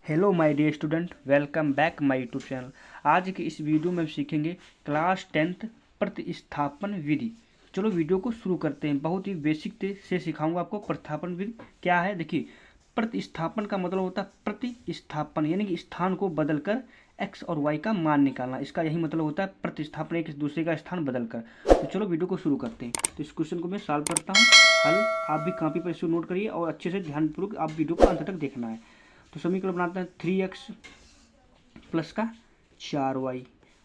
Hello my dear student, welcome back my YouTube channel. आज के इस वीडियो में हम सीखेंगे क्लास 10th प्रतिस्थापन विधि। चलो वीडियो को शुरू करते हैं। बहुत ही बेसिक से सिखाऊंगा आपको प्रतिस्थापन विधि क्या है। देखिए, प्रतिस्थापन का मतलब होता है प्रतिस्थापन, यानी कि स्थान को बदलकर एक्स और वाई का मान निकालना। इसका यही मतलब होता है प्रतिस्थापन, एक दूसरे का स्थान बदलकर। तो चलो वीडियो को शुरू करते हैं। तो इस क्वेश्चन को मैं सॉल्व करता हूँ। हल आप भी कॉपी पर इसको नोट करिए और अच्छे से ध्यानपूर्वक आप वीडियो को अंत तक देखना है। तो समीकरण बनाते हैं 3x प्लस का 4y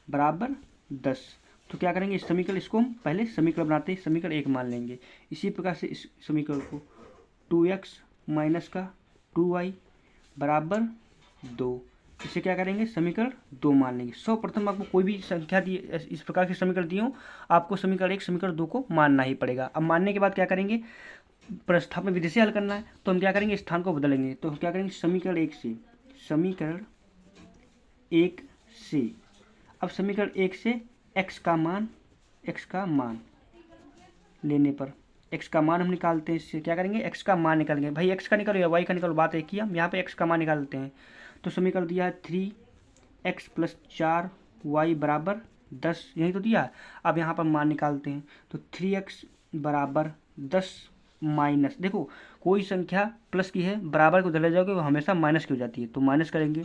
बराबर 10। तो क्या करेंगे, इस समीकरण इसको हम पहले समीकरण बनाते हैं, समीकरण 1 मान लेंगे। इसी प्रकार से इस समीकरण को 2x माइनस का 2y बराबर 2, इसे क्या करेंगे समीकरण 2 मान लेंगे। सर्वप्रथम आपको कोई भी संख्या दी, इस प्रकार के समीकरण दिए हो, आपको समीकरण 1 समीकरण 2 को मानना ही पड़ेगा। अब मानने के बाद क्या करेंगे, प्रतिस्थापन विधि से हल करना है। तो हम क्या करेंगे, स्थान को बदलेंगे। तो हम क्या करेंगे, समीकरण 1 से अब समीकरण 1 से x का मान लेने पर x का मान हम निकालते हैं। इससे क्या करेंगे, x का मान निकालेंगे। भाई x का निकालो या y का निकालो, बात एक ही। हम यहाँ पे x का मान निकालते हैं। तो समीकरण दिया है 3x प्लस 4y बराबर 10, यही तो दिया है। अब यहाँ पर मान निकालते हैं। तो 3x बराबर 10 माइनस, देखो कोई संख्या प्लस की है, बराबर को चले जाओगे वो हमेशा माइनस की हो जाती है। तो माइनस करेंगे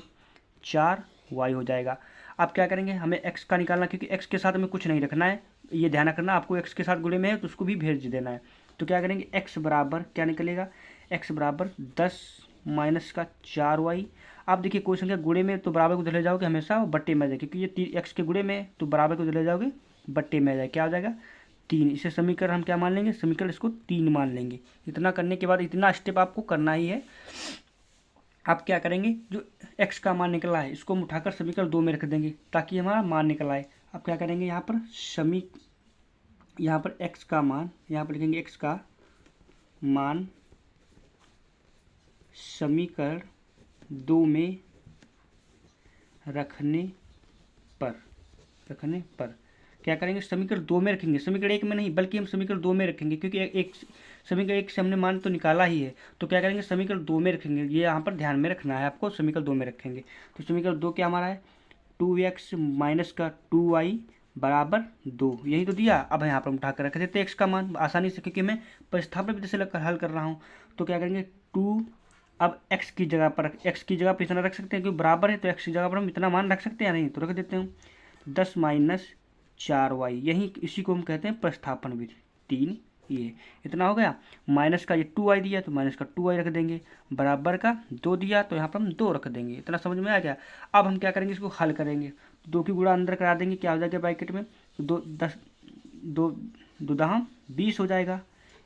4y हो जाएगा। अब क्या करेंगे, हमें x का निकालना, क्योंकि x के साथ हमें कुछ नहीं रखना है, ये ध्यान रखना। आपको x के साथ गुणे में है तो उसको भी भेज देना है। तो क्या करेंगे, x बराबर क्या निकलेगा, x बराबर 10 माइनस का 4y। आप देखिए कोई संख्या गुणे में तो बराबर को चले जाओगे हमेशा बट्टे में आ जाएगी, क्योंकि ये x के गुणे में तो बराबर को चले जाओगे बट्टे में आ जाएगा। क्या हो जाएगा 3। इसे समीकरण हम क्या मान लेंगे, समीकरण इसको 3 मान लेंगे। इतना करने के बाद इतना स्टेप आपको करना ही है। आप क्या करेंगे, जो x का मान निकला है इसको हम उठाकर समीकरण 2 में रख देंगे ताकि हमारा मान निकल आए। अब क्या करेंगे, यहाँ पर x का मान, यहाँ पर लिखेंगे x का मान समीकरण 2 में रखने पर क्या करेंगे, समीकरण 2 में रखेंगे, समीकरण 1 में नहीं, बल्कि हम समीकरण 2 में रखेंगे, क्योंकि एक समीकरण 1 से हमने मान तो निकाला ही है। तो क्या करेंगे, समीकरण 2 में रखेंगे। ये यहाँ पर ध्यान में रखना है आपको, समीकरण 2 में रखेंगे। तो समीकरण 2 क्या हमारा है, 2x माइनस का 2y बराबर 2, यही तो दिया। अब यहाँ पर हम उठाकर रख देते हैं x का मान आसानी से, क्योंकि मैं प्रतिस्थापन विधि से हल कर रहा हूँ। तो क्या करेंगे 2, अब x की जगह पर इतना रख सकते हैं, क्योंकि बराबर है तो x की जगह पर हम इतना मान रख सकते हैं या नहीं, तो रख देते हैं 10 माइनस 4y, यही इसी को हम कहते हैं प्रतिस्थापन विधि 3। ये इतना हो गया। माइनस का ये 2y दिया तो माइनस का 2y रख देंगे, बराबर का 2 दिया तो यहाँ पर हम 2 रख देंगे। इतना समझ में आ गया। अब हम क्या करेंगे, इसको हल करेंगे। 2 की गुणा अंदर करा देंगे, क्या हो जाएगा ब्रैकेट में, तो 2 दहम 20 हो जाएगा।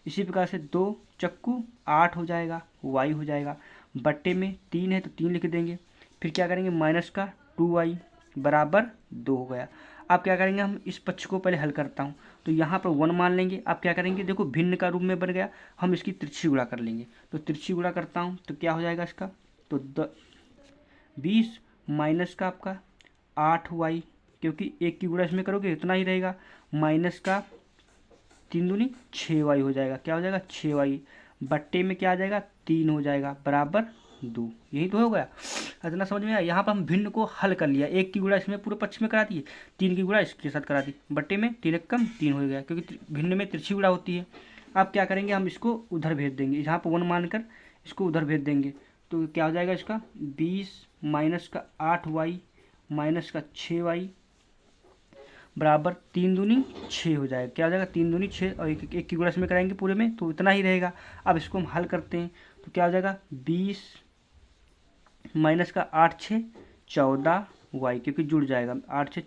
इसी प्रकार से 2 चक्कू 8 हो जाएगा, y हो जाएगा। बट्टे में 3 है तो 3 लिख देंगे। फिर क्या करेंगे, माइनस का 2y बराबर 2 हो गया। अब क्या करेंगे, हम इस पक्ष को पहले हल करता हूँ। तो यहाँ पर 1 मान लेंगे। अब क्या करेंगे, देखो भिन्न का रूप में बन गया, हम इसकी तिरछी गुणा कर लेंगे। तो तिरछी गुणा करता हूँ तो क्या हो जाएगा इसका, तो 20 माइनस का आपका 8y, क्योंकि 1 की गुणा इसमें करोगे इतना ही रहेगा, माइनस का 3 दूनी 6y हो जाएगा। क्या हो जाएगा 6y, बट्टे में क्या आ जाएगा 3 हो जाएगा, बराबर 2। यही तो हो गया। इतना समझ में आया। यहाँ पर हम भिन्न को हल कर लिया, 1 की गुणा इसमें पूरे पक्ष में करा दी, 3 की गुणा इसके साथ करा दी, बट्टे में 3 कम 3 हो गया, क्योंकि भिन्न में तिरछी गुणा होती है। अब क्या करेंगे, हम इसको उधर भेज देंगे, यहाँ पर 1 मानकर इसको उधर भेज देंगे। तो क्या हो जाएगा इसका 20 माइनस का 8y माइनस का 6y बराबर 3 दूनी 6 हो जाएगा। क्या हो जाएगा 3 दूनी 6, और एक की गुणा इसमें कराएंगे पूरे में तो इतना ही रहेगा। अब इसको हम हल करते हैं तो क्या हो जाएगा 20 माइनस का 8 6 14y, क्योंकि जुड़ जाएगा 8 6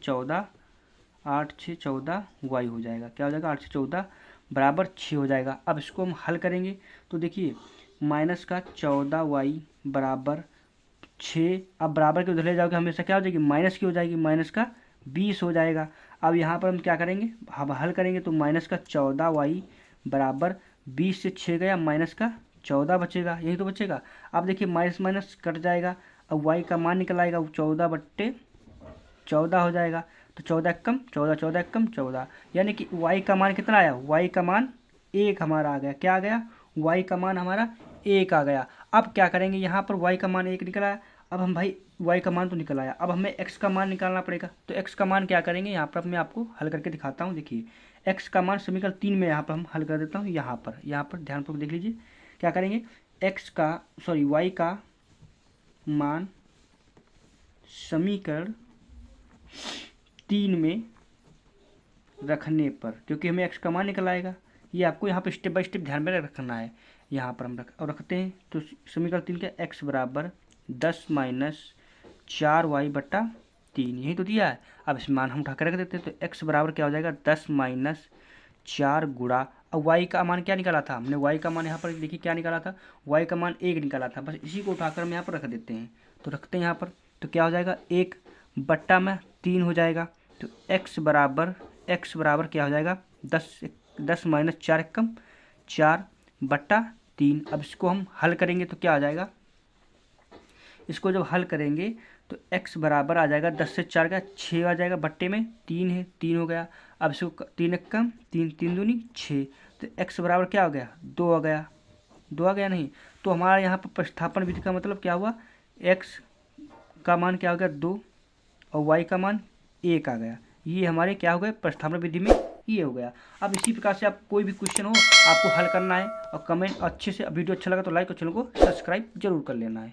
14y हो जाएगा। क्या हो जाएगा 8 6 14 बराबर 6 हो जाएगा। अब इसको हम हल करेंगे तो देखिए माइनस का 14y बराबर 6, अब बराबर के उधर ले जाओगे हमेशा क्या हो जाएगी, माइनस की हो जाएगी, माइनस का 20 हो जाएगा। अब यहाँ पर हम क्या करेंगे, हम हल करेंगे तो माइनस का 14y बराबर 20 से 6 गया, माइनस का 14 बचेगा, यही तो बचेगा। अब देखिए माइनस माइनस कट जाएगा, अब y का मान निकल आएगा, 14/14 हो जाएगा। तो 14 कम 14, 14 कम 14, यानी कि y का मान कितना आया, y का मान 1 हमारा आ गया। क्या आ गया, y का मान हमारा 1 आ गया। अब क्या करेंगे, यहाँ पर y का मान 1 निकला है। अब हम भाई y का मान तो निकल आया, अब हमें x का मान निकालना पड़ेगा। तो x का मान क्या करेंगे, यहाँ पर मैं आपको हल करके दिखाता हूँ। देखिए x का मान समीकरण 3 में यहाँ पर हम हल कर देता हूँ। यहाँ पर ध्यानपूर्वक देख लीजिए क्या करेंगे, y का मान समीकरण 3 में रखने पर, क्योंकि हमें x का मान निकल आएगा, ये आपको यहाँ पर स्टेप बाय स्टेप ध्यान में रखना है। यहाँ पर हम रखते हैं तो समीकरण 3 का x बराबर 10 - 4y/3 यही तो दिया है। अब इस मान हम उठा कर रख देते हैं तो x बराबर क्या हो जाएगा 10 - 4 गुणा, अब y का मान क्या निकाला था हमने, y का मान यहाँ पर देखिए क्या निकाला था, y का मान 1 निकाला था। बस इसी को उठाकर हम यहाँ पर रख देते हैं। तो रखते हैं यहाँ पर, तो क्या हो जाएगा 1/3 हो जाएगा। तो x बराबर क्या हो जाएगा 10 - 4 एकम 4/3। अब इसको हम हल करेंगे तो क्या आ जाएगा, इसको जब हल करेंगे तो x बराबर आ जाएगा 10 से 4 का 6 आ जाएगा, बट्टे में 3 है 3 हो गया। अब इसको 3 एकम 3 3 दूनी 6, तो x बराबर क्या हो गया 2 आ गया, 2 आ गया नहीं। तो हमारा यहाँ पर प्रतिस्थापन विधि का मतलब क्या हुआ, x का मान क्या हो गया 2 और y का मान 1 आ गया। ये हमारे क्या हो गए प्रतिस्थापन विधि में ये हो गया। अब इसी प्रकार से आप कोई भी क्वेश्चन हो आपको हल करना है और कमेंट अच्छे से, वीडियो अच्छा लगा तो लाइक और चैनल को सब्सक्राइब जरूर कर लेना है।